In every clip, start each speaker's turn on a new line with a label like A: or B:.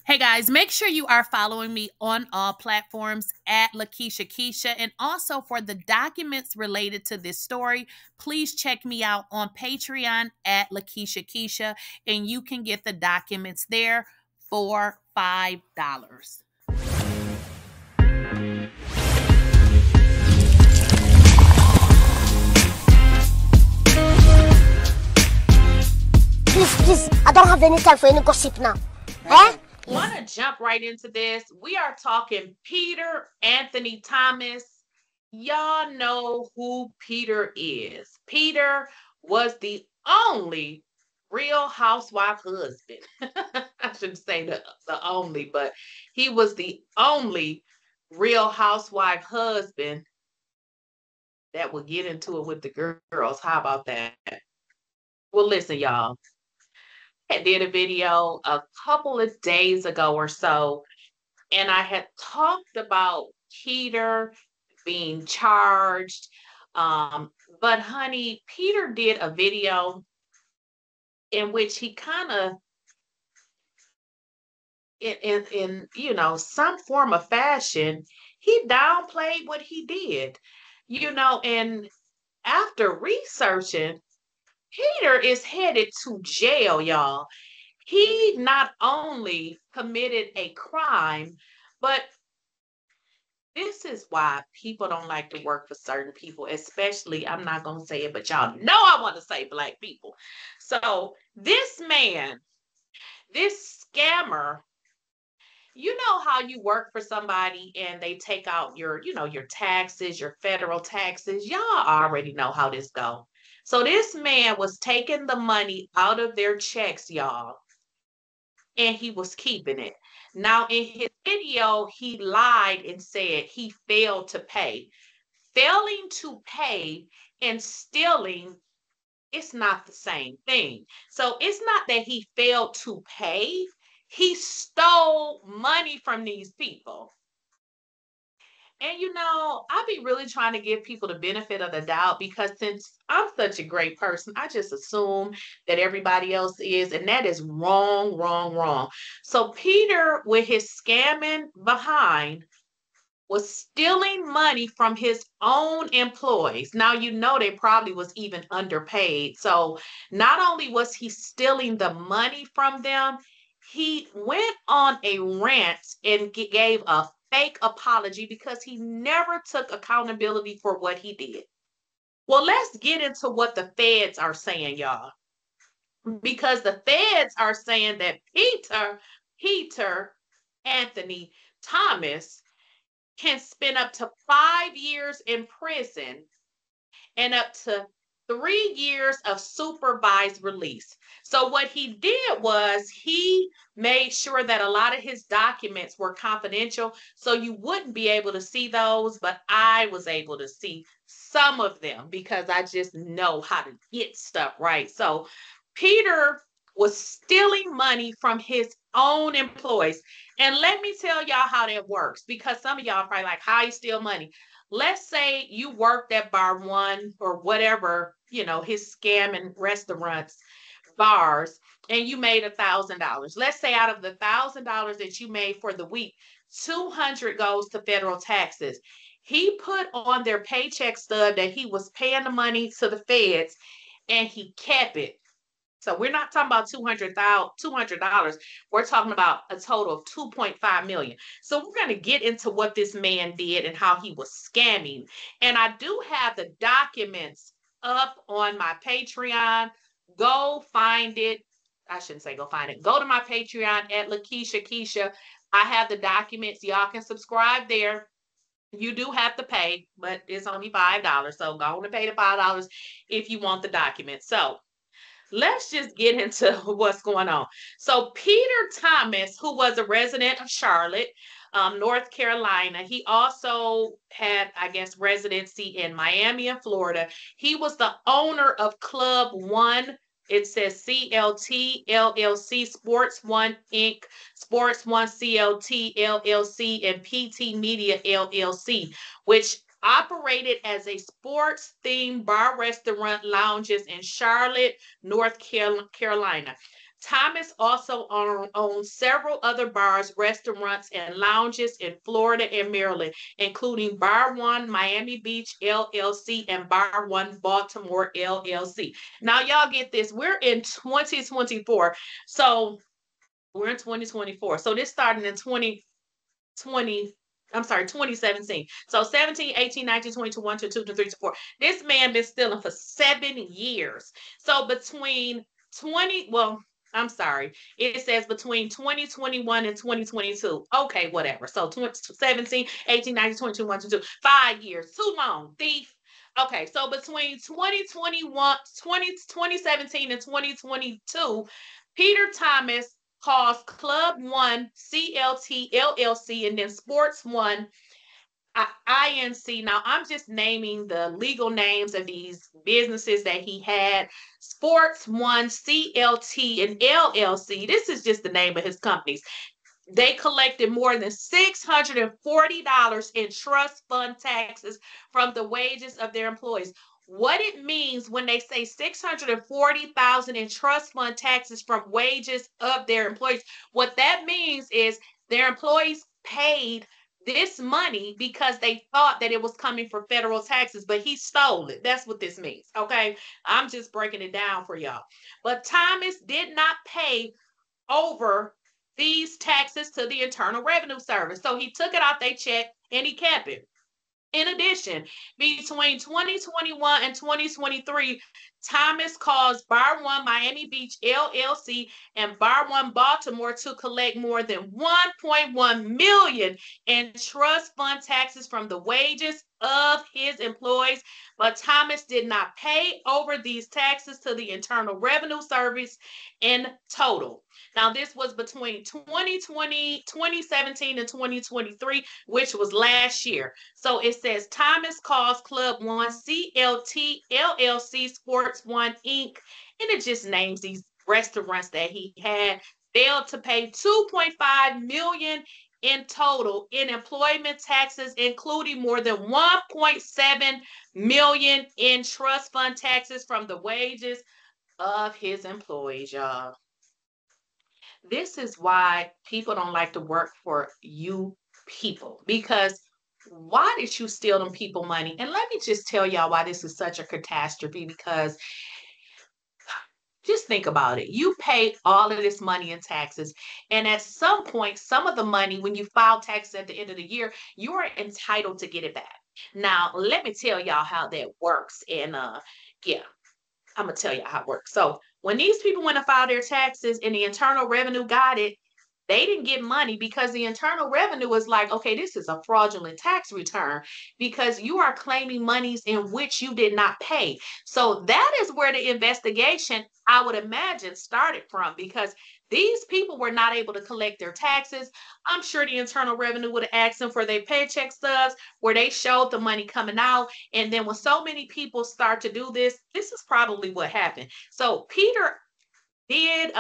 A: Hey guys, make sure you are following me on all platforms at Lakeisha Keisha. And also for the documents related to this story, please check me out on Patreon at Lakeisha Keisha. And you can get the documents there for $5.
B: Please, I don't have any time for any gossip now. Eh?
A: Want to jump right into this? We are talking Peter Anthony Thomas. Y'all know who Peter is. Peter was the only Real Housewife husband. I shouldn't say the only, but he was the only Real Housewife husband that would get into it with the girls. How about that? Well, listen, y'all. I did a video a couple of days ago or so, and I had talked about Peter being charged. But honey, Peter did a video in which he kind of in some form of fashion, he downplayed what he did. And after researching, Peter is headed to jail, y'all. He not only committed a crime, but this is why people don't like to work for certain people, especially, I'm not going to say it, but y'all know I want to say Black people. So this man, this scammer, you know how you work for somebody and they take out your taxes, your federal taxes. Y'all already know how this go. So this man was taking the money out of their checks, y'all, and he was keeping it. Now, in his video, he lied and said he failed to pay. Failing to pay and stealing, it's not the same thing. So it's not that he failed to pay. He stole money from these people. And I be really trying to give people the benefit of the doubt, because since I'm such a great person, I just assume that everybody else is, and that is wrong, wrong, wrong. So Peter, with his scamming behind, was stealing money from his own employees. Now, they probably was even underpaid. So not only was he stealing the money from them, he went on a rant and gave a fake apology because he never took accountability for what he did. Well, let's get into what the feds are saying, y'all. Because the feds are saying that Peter Anthony Thomas can spend up to 5 years in prison and up to 3 years of supervised release. So what he did was he made sure that a lot of his documents were confidential, so you wouldn't be able to see those, but I was able to see some of them because I just know how to get stuff right. So Peter was stealing money from his own employees. And let me tell y'all how that works, because some of y'all are probably like, how you steal money? Let's say you worked at Bar One or whatever, his scamming restaurants, bars, and you made $1,000. Let's say out of the $1,000 that you made for the week, 200 goes to federal taxes. He put on their paycheck stub that he was paying the money to the feds, and he kept it. So we're not talking about $200. We're talking about a total of $2.5 million. So we're going to get into what this man did and how he was scamming. And I do have the documents up on my Patreon. Go find it. I shouldn't say go find it. Go to my Patreon at Lakeisha Keisha. I have the documents. Y'all can subscribe there. You do have to pay, but it's only $5. So go on and pay the $5 if you want the documents. So let's just get into what's going on. So Peter Thomas, who was a resident of Charlotte, North Carolina, he also had, I guess, residency in Miami and Florida. He was the owner of Club One. It says CLT LLC, Sports One Inc., Sports One CLT LLC, and PT Media LLC, which operated as a sports-themed bar, restaurant, lounges in Charlotte, North Carolina. Thomas also owns several other bars, restaurants, and lounges in Florida and Maryland, including Bar One Miami Beach LLC and Bar One Baltimore LLC. Now, y'all get this. We're in 2024. So we're in 2024. So this started in 2020. I'm sorry, 2017. So 17, 18, 19, 20, 21, 22, 23, 24. This man been stealing for 7 years. So between 20, well, I'm sorry. It says between 2021 and 2022. Okay, whatever. So 17, 18, 19, 20, 21, 22. 5 years. Too long. Thief. Okay, so between 2017 and 2022, Peter Thomas caused Club One CLT LLC and then Sports One INC. Now, I'm just naming the legal names of these businesses that he had. Sports One CLT and LLC. This is just the name of his companies. They collected more than $640 in trust fund taxes from the wages of their employees. What it means when they say $640,000 in trust fund taxes from wages of their employees, what that means is their employees paid this money because they thought that it was coming from federal taxes, but he stole it. That's what this means. Okay. I'm just breaking it down for y'all. But Thomas did not pay over these taxes to the Internal Revenue Service. So he took it out their check and he kept it. In addition, between 2021 and 2023, Thomas caused Bar One Miami Beach LLC and Bar One Baltimore to collect more than $1.1 million in trust fund taxes from the wages of his employees, but Thomas did not pay over these taxes to the Internal Revenue Service in total. Now, this was between 2017, and 2023, which was last year. So it says Thomas caused Club One CLT LLC Sports One Inc., and it just names these restaurants that he had, failed to pay $2.5 million in total in employment taxes, including more than $1.7 million in trust fund taxes from the wages of his employees, y'all. This is why people don't like to work for you people, because why did you steal them people money? And let me just tell y'all why this is such a catastrophe, because just think about it. You pay all of this money in taxes, and at some point, some of the money, when you file taxes at the end of the year, you are entitled to get it back. Now, let me tell y'all how that works. And yeah, I'm gonna tell you how it works. So when these people went to file their taxes and the Internal Revenue got it, they didn't get money because the Internal Revenue was like, okay, this is a fraudulent tax return because you are claiming monies in which you did not pay. So that is where the investigation, I would imagine, started from, because these people were not able to collect their taxes. I'm sure the Internal Revenue would have asked them for their paycheck stubs where they showed the money coming out. And then when so many people start to do this, this is probably what happened. So Peter did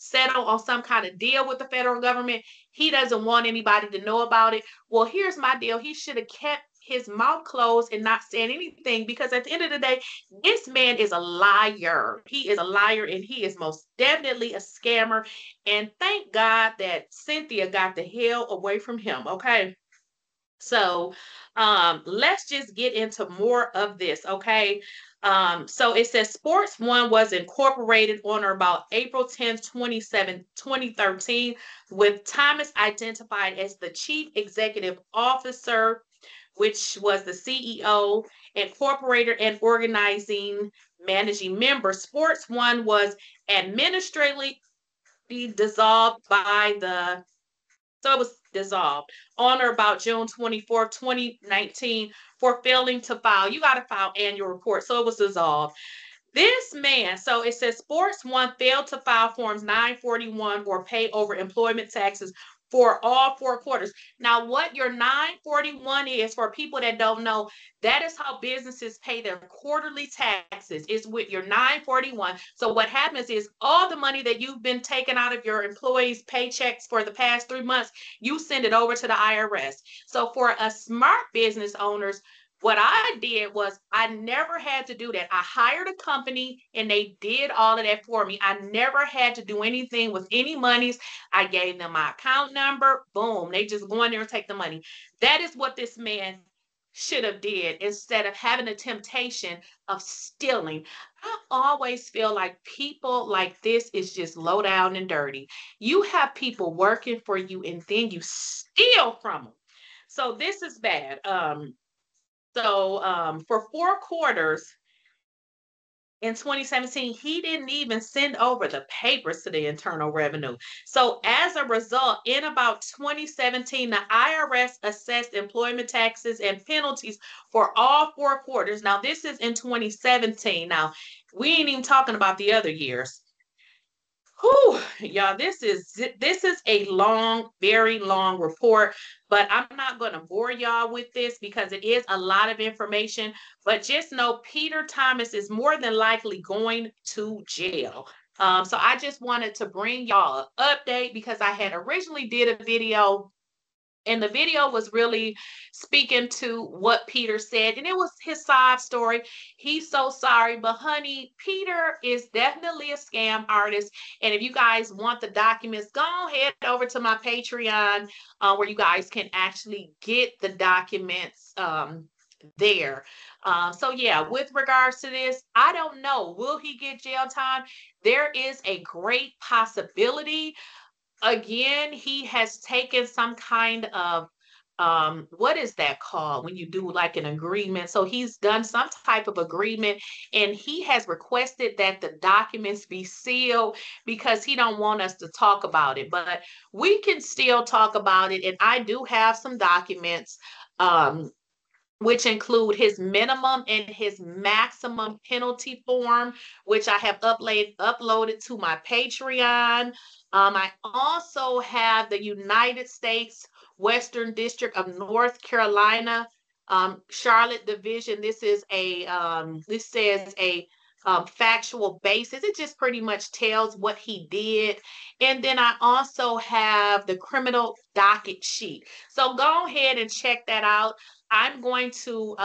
A: settle on some kind of deal with the federal government. He doesn't want anybody to know about it. Well, here's my deal. He should have kept his mouth closed and not saying anything, because at the end of the day, this man is a liar. He is a liar, and he is most definitely a scammer. And thank God that Cynthia got the hell away from him. Okay. So let's just get into more of this. Okay. So it says Sports One was incorporated on or about April 10th, 2013, with Thomas identified as the chief executive officer, which was the CEO, incorporator, and organizing managing member. Sports One was administratively dissolved by the, so it was dissolved on or about June 24th, 2019 for failing to file. You got to file annual report. So it was dissolved. This man, so it says Sports One failed to file forms 941 or pay over employment taxes for all 4 quarters. Now, what your 941 is, for people that don't know, that is how businesses pay their quarterly taxes, is with your 941. So what happens is all the money that you've been taking out of your employees' paychecks for the past 3 months, you send it over to the IRS. So for us smart business owners, What I did was I never had to do that. I hired a company and they did all of that for me. I never had to do anything with any monies. I gave them my account number. Boom. They just go in there and take the money. That is what this man should have did instead of having the temptation of stealing. I always feel like people like this is just low down and dirty. You have people working for you and then you steal from them. So this is bad. For 4 quarters in 2017, he didn't even send over the papers to the Internal Revenue. So as a result, in about 2017, the IRS assessed employment taxes and penalties for all 4 quarters. Now, this is in 2017. Now, we ain't even talking about the other years. Whew, y'all, this is a long, very long report, but I'm not going to bore y'all with this because it is a lot of information. But just know Peter Thomas is more than likely going to jail. So I just wanted to bring y'all an update because I had originally did a video. And the video was really speaking to what Peter said. And it was his side story. He's so sorry. But honey, Peter is definitely a scam artist. And if you guys want the documents, go ahead over to my Patreon where you guys can actually get the documents there. So yeah, with regards to this, I don't know. Will he get jail time? There is a great possibility. Again, he has taken some kind of what is that called when you do like an agreement? So he's done some type of agreement and he has requested that the documents be sealed because he don't want us to talk about it, but we can still talk about it. And I do have some documents which include his minimum and his maximum penalty form, which I have uploaded to my Patreon. I also have the United States Western District of North Carolina, Charlotte Division. This is this says a factual basis. It just pretty much tells what he did. And then I also have the criminal docket sheet. So go ahead and check that out. I'm going to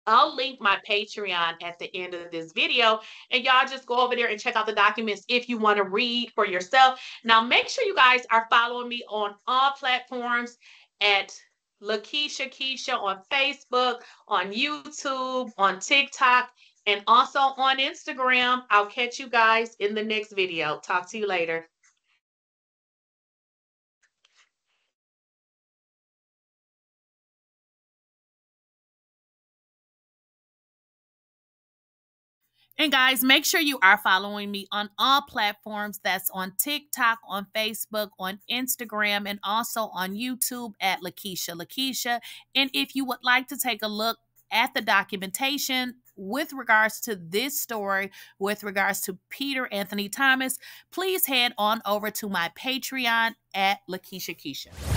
A: I'll link my Patreon at the end of this video, and y'all just go over there and check out the documents if you want to read for yourself. Now, make sure you guys are following me on all platforms at Lakeisha Keisha on Facebook, on YouTube, on TikTok, and also on Instagram. I'll catch you guys in the next video. Talk to you later.
C: And guys, make sure you are following me on all platforms. That's on TikTok, on Facebook, on Instagram, and also on YouTube at Lakeisha. And if you would like to take a look at the documentation with regards to this story, with regards to Peter Anthony Thomas, please head on over to my Patreon at Lakeisha Keisha.